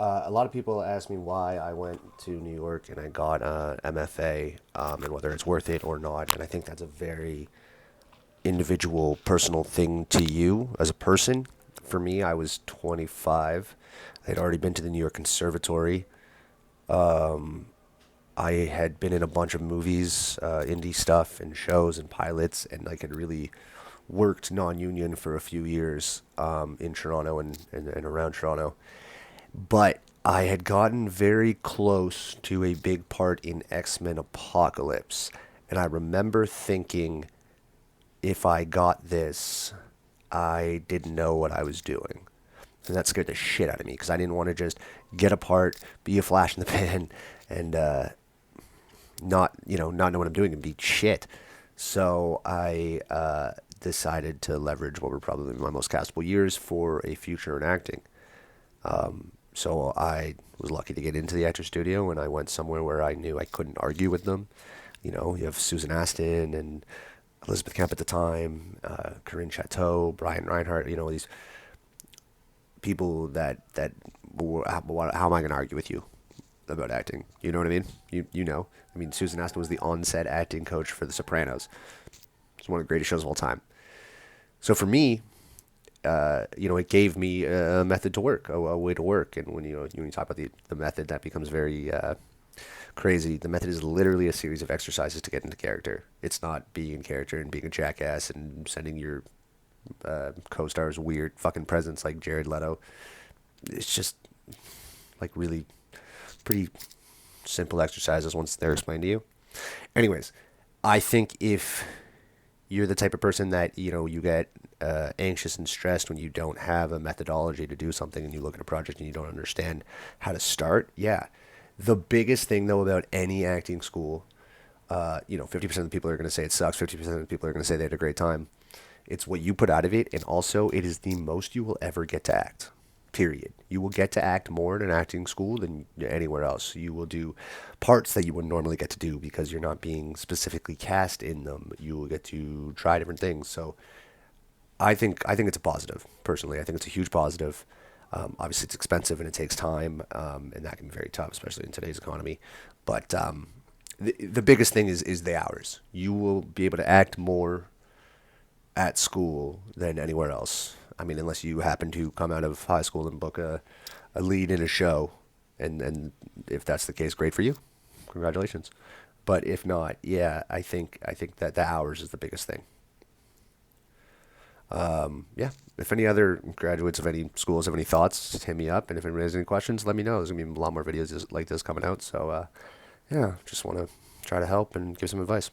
A lot of people ask me why I went to New York and I got a MFA, and whether it's worth it or not. And I think that's a very individual, personal thing to you as a person. For me, I was 25. I had already been to the New York Conservatory. I had been in a bunch of movies, indie stuff, and shows and pilots, and like had really worked non-union for a few years in Toronto and around Toronto. But I had gotten very close to a big part in X-Men Apocalypse, and I remember thinking, if I got this, I didn't know what I was doing. And that scared the shit out of me because I didn't want to just get a part, be a flash in the pan, and not know what I'm doing and be shit. So I decided to leverage what were probably my most castable years for a future in acting. So I was lucky to get into the actor studio, and I went somewhere where I knew I couldn't argue with them. You have Susan Aston and Elizabeth Kemp at the time, Corinne Chateau, Brian Reinhardt. These people that how am I going to argue with you about acting? You know what I mean? You know. I mean, Susan Aston was the on-set acting coach for The Sopranos. It's one of the greatest shows of all time. So for me, it gave me a method to work, a way to work. And when you talk about the method, that becomes very crazy. The method is literally a series of exercises to get into character. It's not being in character and being a jackass and sending your co-stars weird fucking presents like Jared Leto. It's just like really pretty simple exercises once they're explained to you. Anyways, I think if you're the type of person that you get anxious and stressed when you don't have a methodology to do something, and you look at a project and you don't understand how to start, yeah. The biggest thing though about any acting school, 50% of the people are going to say it sucks, 50% of the people are going to say they had a great time. It's what you put out of it, and also it is the most you will ever get to act. Period. You will get to act more in an acting school than anywhere else. You will do parts that you wouldn't normally get to do because you're not being specifically cast in them. You will get to try different things. So I think it's a positive. Personally, I think it's a huge positive. Obviously, it's expensive and it takes time, and that can be very tough, especially in today's economy. But the biggest thing is the hours. You will be able to act more at school than anywhere else. I mean, unless you happen to come out of high school and book a lead in a show, and if that's the case, great for you. Congratulations. But if not, yeah, I think that the hours is the biggest thing. Yeah. If any other graduates of any schools have any thoughts, just hit me up. And if anybody has any questions, let me know. There's gonna be a lot more videos like this coming out. So yeah, just want to try to help and give some advice.